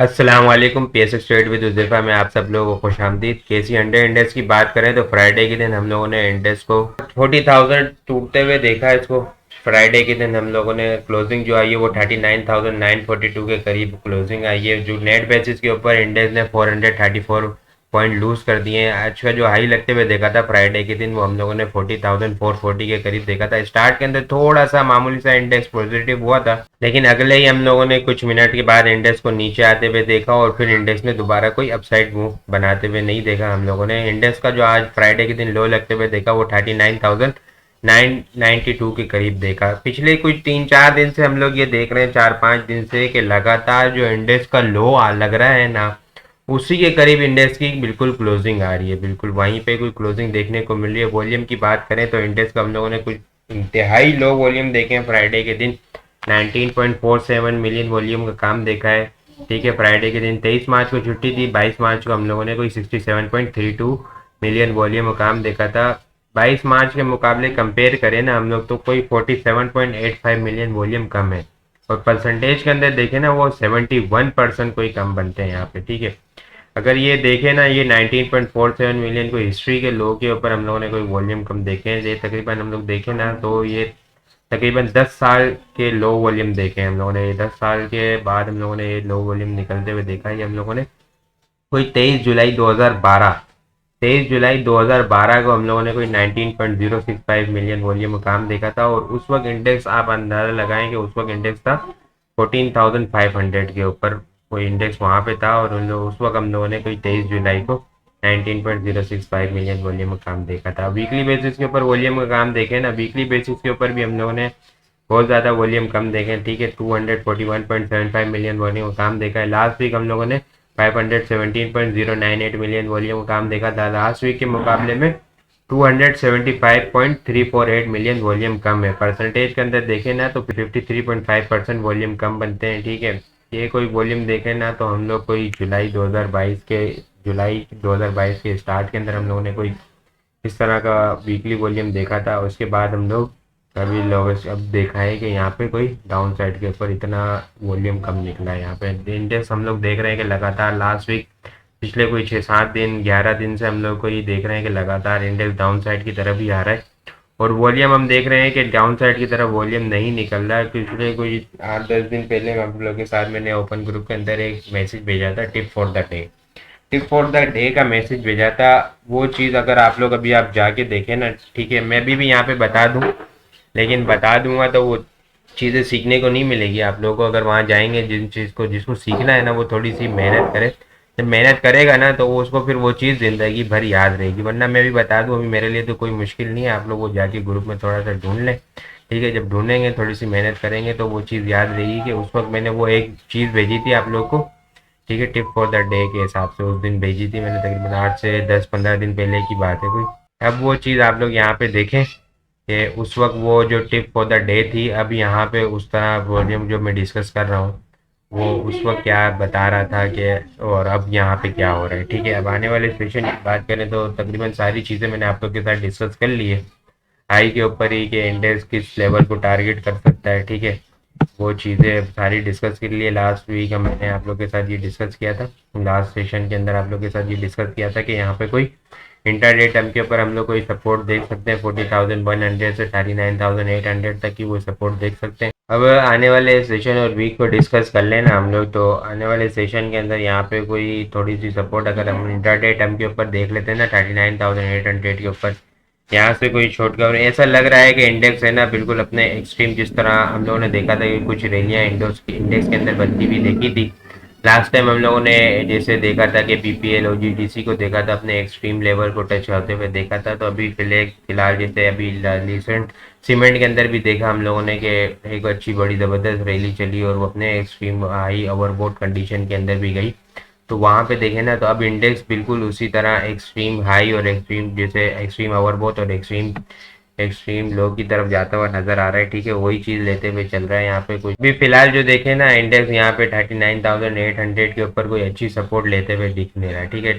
अस्सलाम वालेकुम। PSX trade with Huzaifa में आप सब लोगों को खुशामदीद। केसी अंडर इंडेक्स की बात करें तो फ्राइडे के दिन हम लोगों ने इंडेक्स को 40,000 टूटते हुए देखा। इसको फ्राइडे के दिन हम लोगों ने क्लोजिंग जो आई है वो 39,942 के करीब क्लोजिंग आई है। जो नेट बेसिस के ऊपर इंडेक्स ने 434 पॉइंट लूज कर दिए हैं। आज का जो हाई लगते हुए देखा था फ्राइडे के दिन वो हम लोगों ने 40,440 के करीब देखा था। स्टार्ट के अंदर थोड़ा सा मामूली सा इंडेक्स पॉजिटिव हुआ था, लेकिन अगले ही हम लोगों ने कुछ मिनट के बाद इंडेक्स को नीचे आते हुए देखा और फिर इंडेक्स ने दोबारा कोई अपसाइड मूव बनाते हुए नहीं देखा हम लोगों ने। इंडेक्स का जो आज फ्राइडे के दिन लो लगते हुए देखा वो 39,992 के करीब देखा। पिछले कुछ 3-4 दिन से हम लोग ये देख रहे हैं, 4-5 दिन से, कि लगातार जो इंडेक्स का लो लग रहा है ना, उसी के करीब इंडेक्स की बिल्कुल क्लोजिंग आ रही है। बिल्कुल वहीं पे कोई क्लोजिंग देखने को मिल रही है। वॉल्यूम की बात करें तो इंडेक्स का हम लोगों ने कुछ इंतहाई लो वॉल्यूम देखे हैं फ्राइडे के दिन। 19.47 मिलियन वॉल्यूम का काम देखा है। ठीक है, फ्राइडे के दिन 23 मार्च को छुट्टी थी। 22 मार्च को हम लोगों ने कोई 67.32 मिलियन वॉल्यूम का काम देखा था। 22 मार्च के मुकाबले कंपेयर करें ना हम लोग तो कोई 47.85 मिलियन वॉल्यूम कम है। और परसेंटेज के अंदर देखें ना वो 71% कोई कम बनते हैं यहाँ पे। ठीक है, अगर ये देखें ना, ये 19.47 मिलियन कोई हिस्ट्री के लो के ऊपर हम लोगों ने कोई वॉल्यूम कम देखे हैं। ये तकरीबन हम लोग देखें ना तो ये तकरीबन 10 साल के लो वॉल्यूम देखे हैं हम लोगों ने। ये 10 साल के बाद हम लोगों ने ये लो वॉल्यूम निकलते हुए देखा है। हम लोगों ने कोई 23 जुलाई 2012 को हम लोगों ने कोई 19.065 मिलियन वॉल्यूम का काम देखा था। और उस वक्त इंडेक्स, आप अंदाजा लगाएं कि उस वक्त इंडेक्स था 14,500 के ऊपर। कोई इंडेक्स वहाँ पे था और उस वक्त हम लोगों ने कोई 23 जुलाई को 19.065 मिलियन वॉल्यूम का काम देखा था। वीकली बेसिस के ऊपर वॉल्यूम का काम देखें ना, वीकली बेसिस के ऊपर भी हम लोगों ने बहुत ज़्यादा वॉल्यूम कम देखे हैं। ठीक है, 241.75 मिलियन वॉल्यूम का काम देखा है। लास्ट वीक हम लोगों ने 517.098 मिलियन वॉल्यूम का काम देखा था। लास्ट वीक के मुकाबले में 275.348 मिलियन वॉल्यूम कम है। परसेंटेज के अंदर देखें ना तो 53.5% वॉल्यूम कम बनते हैं। ठीक है, ये कोई वॉल्यूम देखें ना तो हम लोग कोई जुलाई 2022 के स्टार्ट के अंदर हम लोगों ने कोई इस तरह का वीकली वॉल्यूम देखा था। उसके बाद हम लोग अभी लोग अब देखा है कि यहाँ पे कोई डाउन साइड के ऊपर इतना वॉल्यूम कम निकला है। यहाँ पे इंडेक्स हम लोग देख रहे हैं कि लगातार लास्ट वीक, पिछले कोई 6-7 दिन 11 दिन से हम लोग को ये देख रहे हैं कि लगातार इंडेक्स डाउन साइड की तरफ ही आ रहा है। और वॉल्यूम हम देख रहे हैं कि डाउन साइड की तरफ वॉल्यूम नहीं निकल रहा है। पिछले कोई 8-10 दिन पहले हम लोग के साथ मैंने ओपन ग्रुप के अंदर एक मैसेज भेजा था, टिप फॉर द डे का मैसेज भेजा था। वो चीज़ अगर आप लोग अभी आप जाके देखें ना, ठीक है, मैं भी यहाँ पे बता दूँ, लेकिन बता दूंगा तो वो चीज़ें सीखने को नहीं मिलेगी आप लोगों को। अगर वहाँ जाएंगे, जिसको सीखना है ना वो थोड़ी सी मेहनत करे। जब मेहनत करेगा ना तो वो उसको फिर वो चीज़ ज़िंदगी भर याद रहेगी। वरना मैं भी बता दूँ, अभी मेरे लिए तो कोई मुश्किल नहीं है। आप लोग वो जाके ग्रुप में थोड़ा सा ढूंढ लें। ठीक है, जब ढूंढेंगे, थोड़ी सी मेहनत करेंगे तो वो चीज़ याद रहेगी कि उस वक्त मैंने वो एक चीज़ भेजी थी आप लोग को। ठीक है, टिप फॉर द डे के हिसाब से उस दिन भेजी थी मैंने, तकरीबन 8 से 10-15 दिन पहले की बात है कोई। अब वो चीज़ आप लोग यहाँ पे देखें कि उस वक्त वो जो टिप फॉर द डे थी, अब यहाँ पे उस तरह वॉल्यूम जो मैं डिस्कस कर रहा हूँ वो उस वक्त क्या बता रहा था कि, और अब यहाँ पे क्या हो रहा है। ठीक है, अब आने वाले सेशन की बात करें तो तकरीबन सारी चीज़ें मैंने आप लोग के साथ डिस्कस कर ली है। हाई के ऊपर ही कि इंडेक्स किस लेवल को टारगेट कर सकता है। ठीक है, वो चीज़ें सारी डिस्कस के लिए लास्ट वीक मैंने आप लोग के साथ ये डिस्कस किया था। लास्ट सेशन के अंदर आप लोग के साथ ये डिस्कस किया था कि यहाँ पे कोई इंटरडे टर्म के ऊपर हम लोग कोई सपोर्ट देख सकते हैं 40,100 से 39,800 तक की वो सपोर्ट देख सकते हैं। अब आने वाले सेशन और वीक को डिस्कस कर लेना हम लोग। तो आने वाले सेशन के अंदर यहाँ पे कोई थोड़ी सी सपोर्ट अगर हम इंटरडे टर्म के ऊपर देख लेते हैं ना 39,800 के ऊपर, यहाँ से कोई शॉर्ट कवर, ऐसा लग रहा है कि इंडेक्स है ना बिल्कुल अपने एक्सट्रीम, जिस तरह हम लोगों ने देखा था कि कुछ रैलियाँ इंडेक्स के अंदर बनती हुई देखी थी। लास्ट टाइम हम लोगों ने जैसे देखा था कि बीपीएल और जीडीसी को देखा था, अपने एक्सट्रीम लेवल को टच होते हुए देखा था। तो अभी फिलहाल जैसे अभी रिसेंट सीमेंट के अंदर भी देखा हम लोगों ने कि एक अच्छी बड़ी ज़बरदस्त रैली चली और वो अपने एक्सट्रीम हाई ओवरबोट कंडीशन के अंदर भी गई। तो वहाँ पे देखें ना तो अब इंडेक्स बिल्कुल उसी तरह एक्सट्रीम हाई और एक्सट्रीम, जैसे एक्सट्रीम ओवरबोट और एक्सट्रीम एक्सट्रीम लो की तरफ जाता हुआ नजर आ रहा है। ठीक है, वही चीज़ लेते हुए चल रहा है यहाँ पे। कुछ भी फिलहाल जो देखे ना इंडेक्स यहाँ पे 39,800 के ऊपर कोई अच्छी सपोर्ट लेते हुए दिख नहीं रहा है। ठीक है,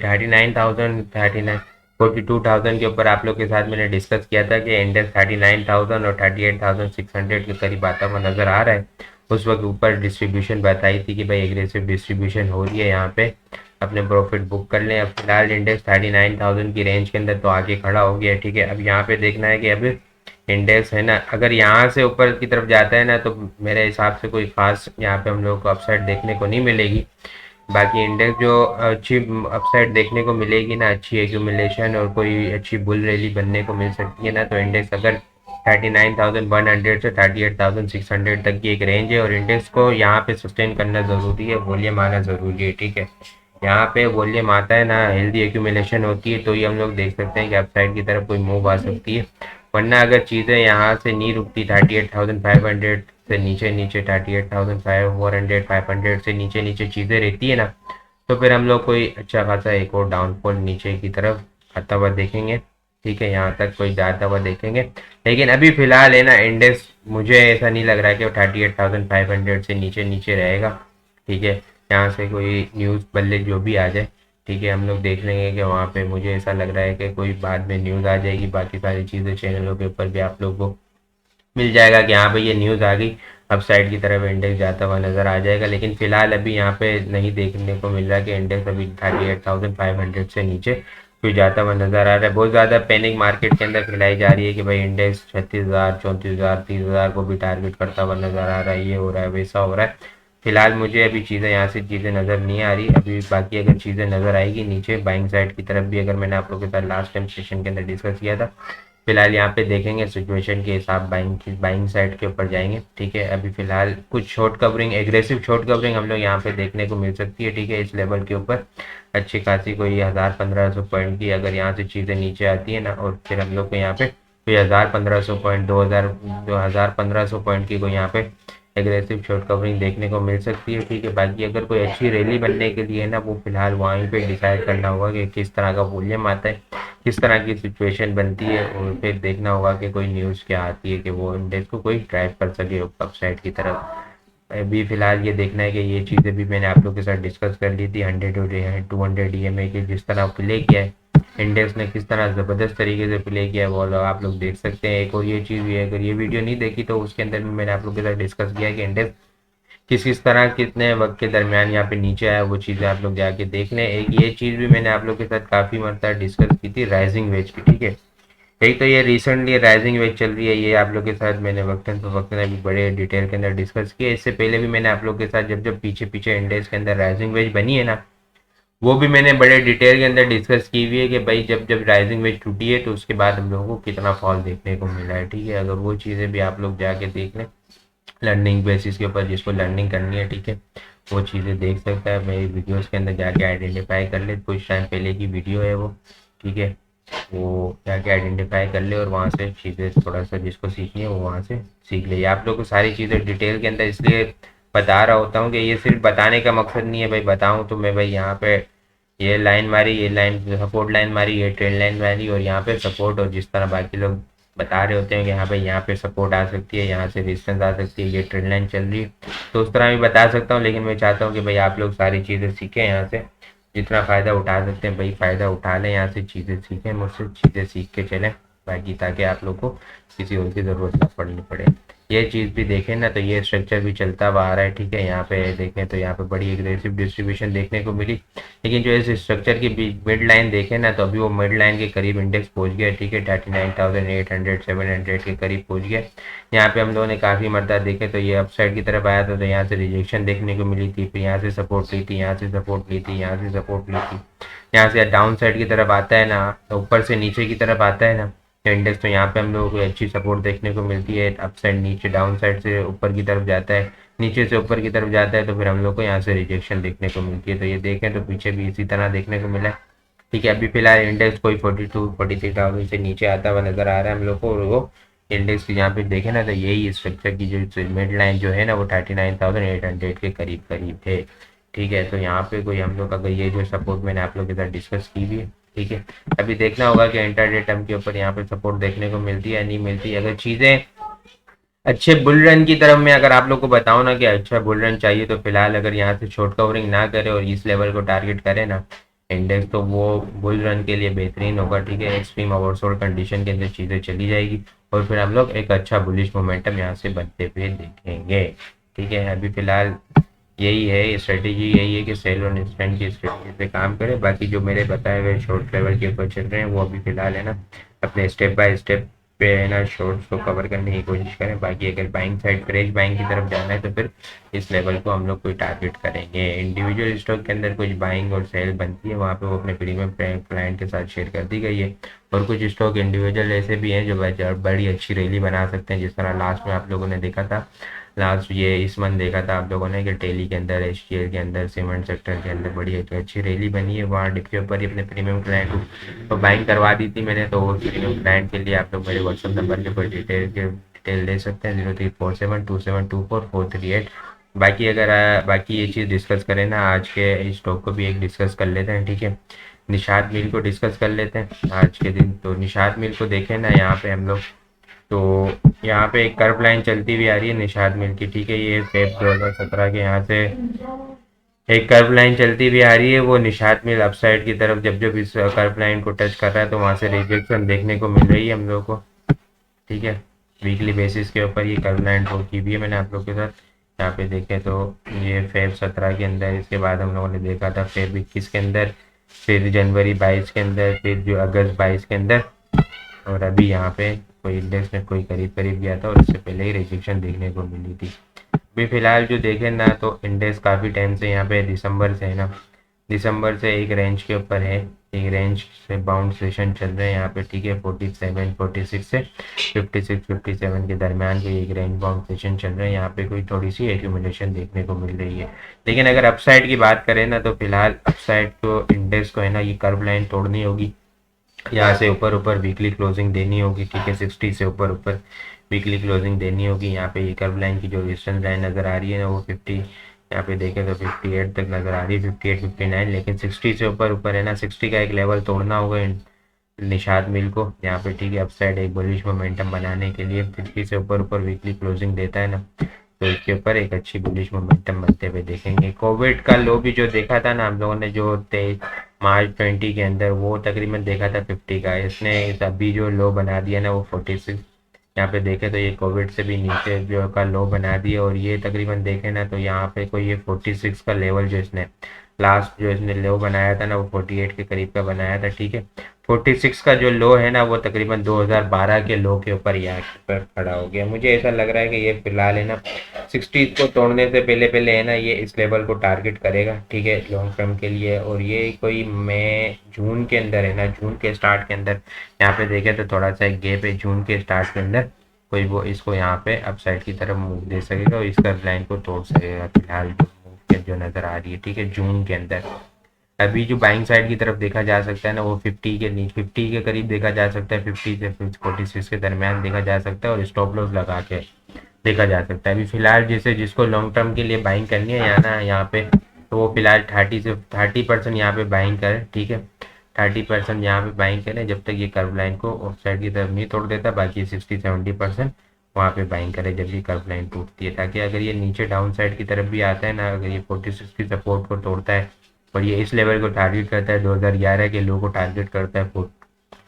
42,000 के ऊपर आप लोग के साथ मैंने डिस्कस किया था कि इंडेक्स 39,000 और 38,600 के करीब आता हुआ नजर आ रहा है। उस वक्त ऊपर डिस्ट्रीब्यूशन बताई थी कि भाई एग्रेसिव डिस्ट्रीब्यूशन हो रही है, यहाँ पे अपने प्रॉफिट बुक कर लें। अब फिलहाल इंडेक्स 39,000 की रेंज के अंदर तो आगे खड़ा हो गया है, ठीक है। अब यहाँ पे देखना है कि अब इंडेक्स है ना, अगर यहाँ से ऊपर की तरफ जाता है ना तो मेरे हिसाब से कोई खास यहाँ पे हम लोग को अपसाइड देखने को नहीं मिलेगी। बाकी इंडेक्स जो अच्छी अपसाइड देखने को मिलेगी ना, अच्छी एक्यूमुलेशन और कोई अच्छी बुल रैली बनने को मिल सकती है ना, तो इंडेक्स अगर 39,100 से 38,600 तक की एक रेंज है और इंडेक्स को यहाँ पे सस्टेन करना ज़रूरी है, वॉल्यूम आना ज़रूरी है, ठीक है। यहाँ पे वॉल्यूम आता है ना, हेल्दी एक्यूमुलेशन होती है, तो ये हम लोग देख सकते हैं कि अपसाइड की तरफ कोई मूव आ सकती है। वरना अगर चीज़ें यहाँ से नहीं रुकती 38,500 से नीचे नीचे 38,400 500 से नीचे नीचे चीज़ें रहती है ना, तो फिर हम लोग कोई अच्छा खासा एक और डाउनफॉल नीचे की तरफ आता हुआ देखेंगे, ठीक है। यहाँ तक कोई जाता हुआ देखेंगे, लेकिन अभी फिलहाल है ना इंडेक्स मुझे ऐसा नहीं लग रहा है कि वो 38,500 से नीचे नीचे रहेगा, ठीक है। यहाँ से कोई न्यूज़ बल्ले जो भी आ जाए, ठीक है, हम लोग देख लेंगे कि वहाँ पे मुझे ऐसा लग रहा है कि कोई बाद में न्यूज़ आ जाएगी, बाकी सारी चीज़ें चैनलों के ऊपर भी आप लोग को मिल जाएगा कि हाँ भाई ये न्यूज़ आ गई, अब साइड की तरफ इंडेक्स जाता हुआ नज़र आ जाएगा। लेकिन फिलहाल अभी यहाँ पे नहीं देखने को मिल रहा कि इंडेक्स अभी 38,500 से नीचे कोई जाता हुआ नज़र आ रहा है। बहुत ज़्यादा पैनिक मार्केट के अंदर फैलाई जा रही है कि भाई इंडेक्स 36,000 34,000 30,000 को भी टारगेट करता हुआ नज़र आ रहा है, ये हो रहा है वैसा हो रहा है। फिलहाल मुझे अभी चीज़ें यहाँ से चीज़ें नज़र नहीं आ रही अभी। बाकी अगर चीज़ें नज़र आएगी नीचे बाइंग साइड की तरफ भी, अगर मैंने आप लोगों के साथ लास्ट टाइम सेशन के अंदर डिस्कस किया था, फिलहाल यहाँ पे देखेंगे सिचुएशन के हिसाब बाइंग साइड के ऊपर जाएंगे, ठीक है। अभी फिलहाल कुछ short covering, aggressive short covering हम लोग यहाँ पे देखने को मिल सकती है, ठीक है। इस लेवल के ऊपर अच्छी खासी कोई 1,000-1,500 पॉइंट की अगर यहाँ से चीज़ें नीचे आती है ना, और फिर हम लोग को यहाँ पे कोई 1,000-1,500 पॉइंट 2,000-1,500 पॉइंट की कोई यहाँ पे एग्रेसिव शॉर्ट कवरिंग देखने को मिल सकती है, ठीक है। बाकी अगर कोई अच्छी रैली बनने के लिए ना, वो फिलहाल वहीं पे डिसाइड करना होगा कि किस तरह का वॉल्यूम आता है, किस तरह की सिचुएशन बनती है, और फिर देखना होगा कि कोई न्यूज़ क्या आती है कि वो इंडेक्स को कोई ड्राइव कर सके अपसाइड की तरफ। अभी फिलहाल ये देखना है कि ये चीज़ें भी मैंने आप लोग के साथ डिस्कस कर ली थी 100 और 200 EMA की, जिस तरह प्ले किया है इंडेक्स ने, किस तरह ज़बरदस्त तरीके से प्ले किया है वो आप लोग देख सकते हैं। एक और ये चीज़ भी है, अगर ये वीडियो नहीं देखी तो उसके अंदर भी मैंने आप लोग के साथ डिस्कस किया है कि इंडेक्स किस किस तरह कितने वक्त के दरमियान यहाँ पे नीचे आया, वो चीज़ें आप लोग जाके देख लें। एक ये चीज़ भी मैंने आप लोग के साथ काफ़ी मरतबा डिस्कस की थी राइजिंग वेज की, ठीक है। एक तो ये रिसेंटली राइजिंग वेज चल रही है, ये आप लोग के साथ मैंने वक्तन फवक्तन अभी बड़े डिटेल के अंदर डिस्कस किया। इससे पहले भी मैंने आप लोग के साथ जब जब पीछे पीछे इंडेक्स के अंदर राइजिंग वेज बनी है ना, वो भी मैंने बड़े डिटेल के अंदर डिस्कस की हुई है कि भाई जब जब राइजिंग वेज टूटी है तो उसके बाद हम लोगों को कितना फॉल देखने को मिला है, ठीक है। अगर वो चीज़ें भी आप लोग जाके देख लें लर्निंग बेसिस के ऊपर, जिसको लर्निंग करनी है, ठीक है, वो चीज़ें देख सकता है। मेरी वीडियोस के अंदर जाके आइडेंटिफाई कर ले, कुछ टाइम पहले की वीडियो है वो, ठीक है, वो जाके आइडेंटिफाई कर ले और वहाँ से चीज़ें थोड़ा सा जिसको सीखनी है वो वहाँ से सीख ले। आप लोग को सारी चीज़ें डिटेल के अंदर इसलिए बता रहा होता हूँ कि ये सिर्फ बताने का मकसद नहीं है भाई, बताऊँ तो मैं भाई यहाँ पे ये लाइन मारी, ये लाइन सपोर्ट लाइन मारी, ये ट्रेंड लाइन मारी और यहाँ पे सपोर्ट, और जिस तरह बाकी लोग बता रहे होते हैं कि हाँ भाई यहाँ पे सपोर्ट आ सकती है, यहाँ से रेजिस्टेंस आ सकती है, ये ट्रेंड लाइन चल रही है, तो उस तरह भी बता सकता हूँ। लेकिन मैं चाहता हूँ कि भाई आप लोग सारी चीज़ें सीखें, यहाँ से जितना फ़ायदा उठा सकते हैं भाई फ़ायदा उठा लें, यहाँ से चीज़ें सीखें, मुझसे चीज़ें सीख के चलें, बाकी ताकि आप लोग को किसी और की ज़रूरत ना पड़नी पड़े। ये चीज़ भी देखें ना तो ये स्ट्रक्चर भी चलता हुआ आ रहा है, ठीक है। यहाँ पे देखें तो यहाँ पे बड़ी एग्रेसिव डिस्ट्रीब्यूशन देखने को मिली, लेकिन जो इस स्ट्रक्चर की मिड लाइन देखें ना तो अभी वो मिड लाइन के करीब इंडेक्स पहुँच गया, ठीक है। 39,800 700 के करीब पहुँच गया। यहाँ पे हम लोगों ने काफ़ी मरतबा देखे तो ये अपसाइड की तरफ आया था, तो यहाँ से रिजेक्शन देखने को मिली थी, फिर यहाँ से सपोर्ट ली थी, यहाँ से सपोर्ट ली थी, यहाँ से सपोर्ट ली थी। यहाँ से डाउन साइड की तरफ आता है ना, तो ऊपर से नीचे की तरफ आता है ना इंडेक्स, तो यहाँ पे हम लोगों को अच्छी सपोर्ट देखने को मिलती है। अप साइड नीचे डाउन साइड से ऊपर की तरफ जाता है, नीचे से ऊपर की तरफ जाता है, तो फिर हम लोग को यहाँ से रिजेक्शन देखने को मिलती है। तो ये देखें तो पीछे भी इसी तरह देखने को मिला है, ठीक है। अभी फिलहाल इंडेक्स कोई 42-43,000 से नीचे आता हुआ नज़र आ रहा है हम लोग को, और वो इंडेक्स यहाँ पे देखें ना तो यही स्ट्रक्चर की जो मिड लाइन जो है ना वो 39,800 के करीब करीब है, ठीक है। तो यहाँ पे कोई हम लोग अगर ये जो सपोर्ट मैंने आप लोग के साथ डिस्कस की हुई है, ठीक है, अभी देखना होगा कि इंटरडे टर्म के ऊपर यहाँ पे सपोर्ट देखने को मिलती है या नहीं मिलती। अगर चीज़ें अच्छे बुल रन की तरफ में अगर आप लोग को बताऊं ना कि अच्छा बुल रन चाहिए, तो फिलहाल अगर यहाँ से शॉर्ट कवरिंग ना करे और इस लेवल को टारगेट करे ना इंडेक्स, तो वो बुल रन के लिए बेहतरीन होगा, ठीक है। एक्सट्रीम ओवरसोल्ड कंडीशन के अंदर चीज़ें चली जाएगी और फिर हम लोग एक अच्छा बुलिश मोमेंटम यहाँ से बनते हुए देखेंगे, ठीक है। अभी फ़िलहाल यही है, स्ट्रेटेजी यही है कि सेल और इंस्टेंट की स्ट्रेटेजी पे काम करें। बाकी जो मेरे बताए हुए शॉर्ट लेवल के ऊपर चल रहे हैं वो अभी फ़िलहाल है ना अपने स्टेप बाय स्टेप पे है ना शॉर्ट्स को कवर करने की कोशिश करें। बाकी अगर बाइंग साइड फ्रेश बाइंग की तरफ जाना है तो फिर इस लेवल को हम लोग कोई टारगेट करेंगे। इंडिविजुअल स्टॉक के अंदर कुछ बाइंग और सेल बनती है, वहाँ पे वो अपने प्रीमियम क्लाइंट के साथ शेयर कर दी गई है। और कुछ स्टॉक इंडिविजुअल ऐसे भी हैं जो बड़ी अच्छी रैली बना सकते हैं, जिस तरह लास्ट में आप लोगों ने देखा था। लास्ट ये इस मंथ देखा था आप लोगों ने कि टेली के अंदर, एचटीएल के अंदर, सीमेंट सेक्टर के अंदर बड़ी एक अच्छी रैली बनी है। वहाँ डिप के ऊपर ही अपने प्रीमियम क्लाइंट को बाइंग करवा दी थी मैंने। तो वो प्रीमियम क्लाइंट के लिए आप लोग मेरे व्हाट्सअप नंबर के ऊपर डिटेल दे सकते हैं, 0347272438। बाकी अगर बाकी ये चीज़ डिस्कस करें ना, आज के स्टॉक को भी एक डिस्कस कर लेते हैं, ठीक है। निषाद मिल को डिस्कस कर लेते हैं आज के दिन। तो निषाद मिल को देखें ना, यहाँ पे हम लोग तो यहाँ पे एक कर्व लाइन चलती हुई आ रही है निषाद मिल की, ठीक है। ये फेब 2017 के यहाँ से एक कर्व लाइन चलती हुई आ रही है, वो निषाद मिल अपसाइड की तरफ जब जब इस कर्व लाइन को टच कर रहा है तो वहाँ से रिजेक्शन देखने को मिल रही है हम लोग को, ठीक है। वीकली बेसिस के ऊपर ये कर्व लाइन ड्रॉ की हुई है मैंने आप लोग के साथ। यहाँ पे देखें तो ये फेब 17 के अंदर, इसके बाद हम लोगों ने देखा था फेब 21 के अंदर, फिर जनवरी 22 के अंदर, फिर जो अगस्त 22 के अंदर, और अभी यहाँ पे कोई इंडेक्स में कोई करीब करीब गया था और इससे पहले ही रिजेक्शन देखने को मिली थी। अभी फिलहाल जो देखें ना तो इंडेक्स काफ़ी टाइम से यहाँ पे दिसंबर से है ना, दिसंबर से एक रेंज के ऊपर है, एक रेंज से बाउंड सेशन चल रहे हैं यहाँ पे, ठीक है। 47 46 से 56 57 के दरमियान के एक रेंज बाउंड सेशन चल रहे हैं। यहाँ पे कोई थोड़ी सी एक्यूमुलेशन देखने को मिल रही है। लेकिन अगर अपसाइड की बात करें ना तो फिलहाल अपसाइड को इंडेक्स को है ना ये कर्व लाइन तोड़नी होगी, यहाँ से ऊपर ऊपर वीकली क्लोजिंग देनी होगी, ठीक है। 60 से ऊपर ऊपर वीकली क्लोजिंग देनी होगी। यहाँ पे ये कर्व लाइन की जो रेजिस्टेंस लाइन नज़र आ रही है ना वो 50, यहाँ पे देखें तो 58 तक नज़र आ रही है, 58 59। लेकिन 60 से ऊपर ऊपर है ना, 60 का एक लेवल तोड़ना होगा निषाद मिल को यहाँ पे, ठीक है। अपसाइड एक बुलिश मोमेंटम बनाने के लिए 60 से ऊपर ऊपर वीकली क्लोजिंग देता है ना तो इसके ऊपर एक अच्छी बुलिश मोमेंटम बनते हुए देखेंगे। कोविड का लो भी जो देखा था ना हम लोगों ने, जो मार्च 20 के अंदर, वो तकरीबन देखा था 50 का। इसने अभी जो लो बना दिया ना वो 46, यहाँ पे देखे तो ये कोविड से भी नीचे जो का लो बना दिया। और ये तकरीबन देखे ना तो यहाँ पे कोई ये 46 का लेवल जो इसने लास्ट जो इसने लो बनाया था ना वो 48 के करीब का बनाया था, ठीक है। 46 का जो लो है ना वो तकरीबन 2012 के लो के ऊपर यहाँ पर खड़ा हो गया। मुझे ऐसा लग रहा है कि ये फिलहाल है ना 60 को तोड़ने से पहले पहले है ना ये इस लेवल को टारगेट करेगा, ठीक है, लॉन्ग टर्म के लिए। और ये कोई मई जून के अंदर है ना, जून के स्टार्ट के अंदर यहाँ पे देखे तो थोड़ा सा एक गैप है जून के स्टार्ट के अंदर, कोई वो इसको यहाँ पे अपसाइड की तरफ मूव दे सकेगा और इस कर्व लाइन को तोड़ सकेगा फिलहाल जो मूव के जो नज़र आ रही है, ठीक है, जून के अंदर। अभी जो बाइंग साइड की तरफ देखा जा सकता है ना वो 50 के नीचे, 50 के करीब देखा जा सकता है, 50 से 46 के दरमियान देखा जा सकता है और स्टॉप लॉस लगा के देखा जा सकता है। अभी फिलहाल जैसे जिसको लॉन्ग टर्म के लिए बाइंग करनी है यहाँ ना, यहाँ पे तो वो फिलहाल 30% यहाँ पे बाइंग करें, ठीक है। 30% यहाँ पे बाइंग करें जब तक ये कर्व लाइन को ऑफ साइड की तरफ नहीं तोड़ देता। बाकी 60-70% वहाँ पे बाइंग करें जब ये कर्व लाइन टूटती है, ताकि अगर ये नीचे डाउन साइड की तरफ भी आता है ना, अगर ये 46 की सपोर्ट को तोड़ता है और ये इस लेवल को टारगेट करता है, 2011 के लो को टारगेट करता है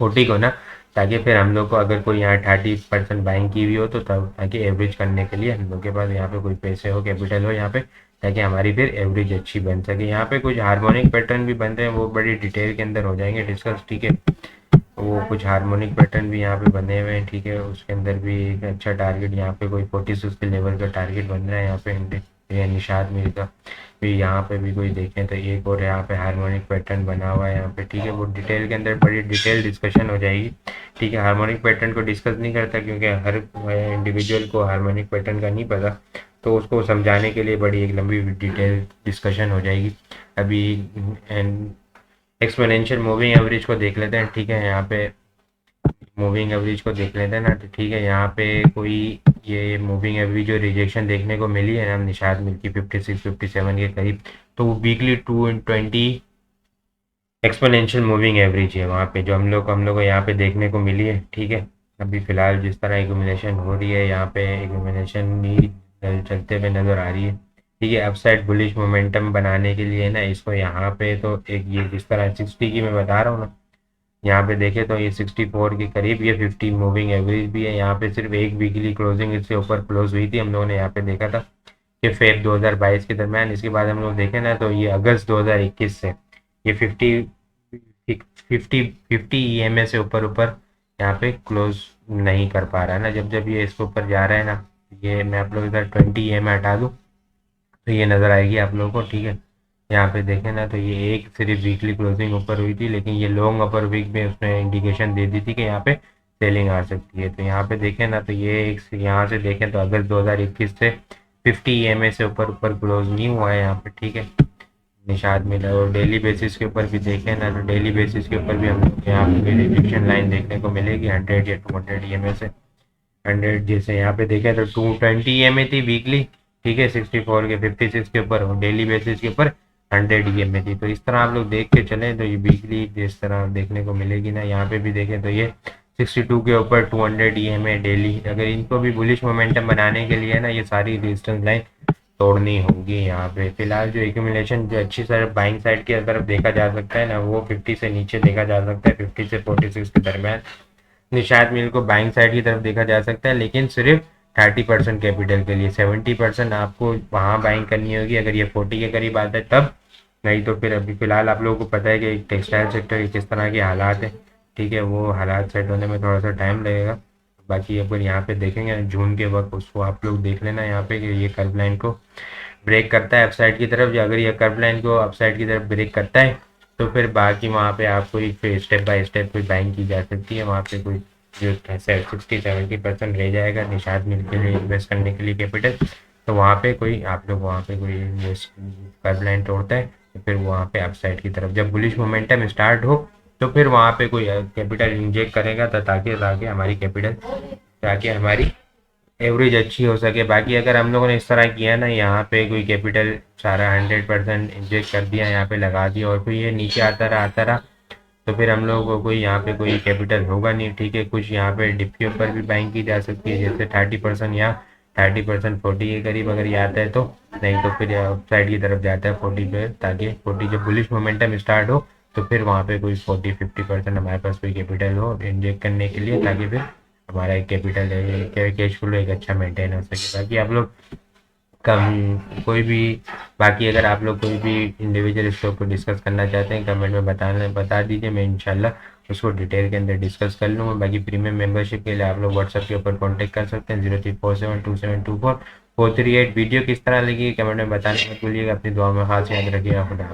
40 को ना, ताकि फिर हम लोग को अगर कोई यहाँ 30% बाइंग की हुई हो तो तब ताकि एवरेज करने के लिए हम लोग के पास यहाँ पे कोई पैसे हो, कैपिटल हो यहाँ पे, ताकि हमारी फिर एवरेज अच्छी बन सके। यहाँ पे कुछ हार्मोनिक पैटर्न भी बन रहे हैं, वो बड़ी डिटेल के अंदर हो जाएंगे डिस्कस, ठीक है। वो कुछ हार्मोनिक पैटर्न भी यहाँ पे बने हुए हैं, ठीक है। उसके अंदर भी एक अच्छा टारगेट यहाँ पे कोई 46 के लेवल का टारगेट बन रहा है यहाँ पे निषाद मिल का भी। यहाँ पे भी कोई देखें तो एक और यहाँ पे हार्मोनिक पैटर्न बना हुआ है यहाँ पे, ठीक है। वो डिटेल के अंदर बड़ी डिटेल डिस्कशन हो जाएगी, ठीक है। हार्मोनिक पैटर्न को डिस्कस नहीं करता क्योंकि हर इंडिविजुअल को हार्मोनिक पैटर्न का नहीं पता, तो उसको समझाने के लिए बड़ी एक लंबी डिटेल डिस्कशन हो जाएगी। अभी एक्सपोनेंशियल मूविंग एवरेज को देख लेते हैं, ठीक है। यहाँ पे मूविंग एवरेज को देख लेते हैं ना, तो ठीक है। यहाँ पे कोई ये मूविंग एवरेज जो रिजेक्शन देखने को मिली है ना निषाद मिल की 56 57 के करीब, तो वो वीकली 220 एक्सपोनेंशियल मूविंग एवरेज है वहाँ पे, जो हम लोग को यहाँ पे देखने को मिली है, ठीक है। अभी फिलहाल जिस तरह एक्यूमुलेशन हो रही है यहाँ पे, एक्यूमुलेशन भी चलते हुए नज़र आ रही है, ठीक है। अपसाइड बुलिश मोमेंटम बनाने के लिए ना इसको यहाँ पे तो एक ये जिस तरह 60 की मैं बता रहा हूँ ना, यहाँ पे देखें तो ये 64 के करीब ये 50 मूविंग एवरेज भी है। यहाँ पे सिर्फ एक वीकली क्लोजिंग इससे ऊपर क्लोज हुई थी, हम लोगों ने यहाँ पे देखा था ये फेब 2022 के दरमियान। इसके बाद हम लोग देखें ना तो ये अगस्त 2021 से ये 50 EMA से ऊपर ऊपर यहाँ पे क्लोज नहीं कर पा रहा है ना। जब जब ये इसके ऊपर जा रहा है ना, ये मैं आप लोग इधर 20 EMA हटा दूँ तो ये नज़र आएगी आप लोगों को, ठीक है। यहाँ पे देखें ना तो ये एक सिर्फ वीकली क्लोजिंग ऊपर हुई थी, लेकिन ये लॉन्ग अपर वीक में उसने इंडिकेशन दे दी थी कि यहाँ पे सेलिंग आ सकती है। तो यहाँ पे देखें ना तो ये एक यहाँ से देखें तो अगस्त 2021 से 50 EMA से ऊपर ऊपर क्लोज नहीं हुआ है यहाँ पे, ठीक है। निशात मिला। और डेली बेसिस के ऊपर भी देखें ना तो डेली बेसिस के ऊपर भी हम यहाँ पे रिजेक्शन लाइन देखने को मिलेगी 100 या 200 EMA से। 100 जैसे यहाँ पे देखें तो 220 EMA थी वीकली, ठीक है, 64 के 56 के ऊपर, डेली बेसिस के ऊपर 100 EMA थी। तो इस तरह आप लोग देख के चलें तो ये वीकली जिस तरह देखने को मिलेगी ना, यहाँ पे भी देखें तो ये 62 के ऊपर 200 EMA डेली। अगर इनको भी बुलिश मोमेंटम बनाने के लिए ना ये सारी रेजिस्टेंस लाइन तोड़नी होगी। यहाँ पे फिलहाल जो एक्यूमुलेशन जो अच्छी तरफ बाइंग साइड की तरफ देखा जा सकता है ना, वो 50 से नीचे देखा जा सकता है, 50 से 46 के दरमियान। निशात मिल को बाइंग साइड की तरफ देखा जा सकता है, लेकिन सिर्फ 30% कैपिटल के लिए। 70% आपको वहाँ बाइंग करनी होगी अगर ये 40 के करीब आता है तब, नहीं तो फिर अभी फिलहाल आप लोगों को पता है कि टेक्सटाइल सेक्टर के किस तरह के हालात हैं, ठीक है। वो हालात सेट होने में थोड़ा सा टाइम लगेगा। बाकी अगर यहाँ पे देखेंगे जून के वक्त, उसको आप लोग देख लेना यहाँ पे कि ये कर्व लाइन को ब्रेक करता है अपसाइड की तरफ, या अगर ये कर्व लाइन को अपसाइड की तरफ ब्रेक करता है तो फिर बाकी वहाँ पे आपको फिर स्टेप बाय स्टेप कोई बाइंग की जा सकती है। वहाँ पे कोई जो 60-70% रह जाएगा निशात मिल के लिए इन्वेस्ट करने के लिए कैपिटल, तो वहाँ पे कोई आप लोग वहाँ पे कोई कर्व लाइन तोड़ता है तो फिर वहाँ पे अपसाइड की तरफ जब बुलिश मोमेंटम स्टार्ट हो तो फिर वहाँ पे कोई कैपिटल इंजेक्ट करेगा ताकि ताकि हमारी कैपिटल ताकि हमारी एवरेज अच्छी हो सके। बाकी अगर हम लोगों ने इस तरह किया ना, यहाँ पे कोई कैपिटल सारा 100% इंजेक्ट कर दिया, यहाँ पे लगा दिया और फिर ये नीचे आता रहा तो फिर हम लोगों को कोई यहाँ पे कोई कैपिटल होगा नहीं, ठीक है। कुछ यहाँ पे डिप के ऊपर भी बाइंग की जा सकती है, जैसे 30% या 30% 40 के करीब अगर ये आता है तो, नहीं तो फिर साइड की तरफ जाता है 40 पे, ताकि 40 जब बुलिश मोमेंटम स्टार्ट हो तो फिर वहाँ पे कोई 40-50% हमारे पास कोई कैपिटल हो इंजेक्ट करने के लिए, ताकि फिर हमारा एक कैपिटल है कैश फ्लो एक अच्छा मेंटेन हो सके। बाकी आप लोग कम कोई भी बाकी अगर आप लोग कोई भी इंडिविजुअल स्टॉक को डिस्कस करना चाहते हैं कमेंट में बता दीजिए, मैं इंशाल्लाह उसको डिटेल के अंदर डिस्कस कर लूँगा। बाकी प्रीमियम मेंबरशिप के लिए आप लोग व्हाट्सएप के ऊपर कांटेक्ट कर सकते हैं 03472724 438। वीडियो किस तरह लगी कमेंट में बताने मत भूलिएगा। अपनी दुआ में खास याद रखिएगा। खुदा।